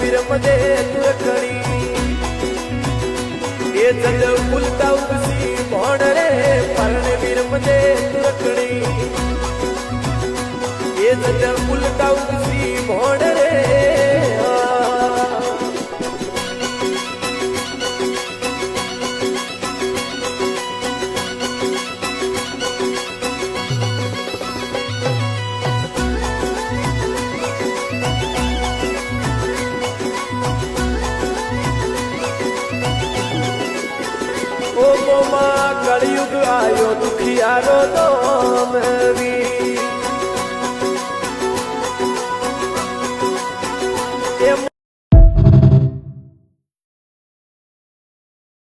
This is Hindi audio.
विरमदे तुरखड़ी ये जल उलटा उसी भोण रे परण विरमदे तुरखड़ी ये जल उलटा उसी भोण रे कलयुग आयो दुखियारो दो वी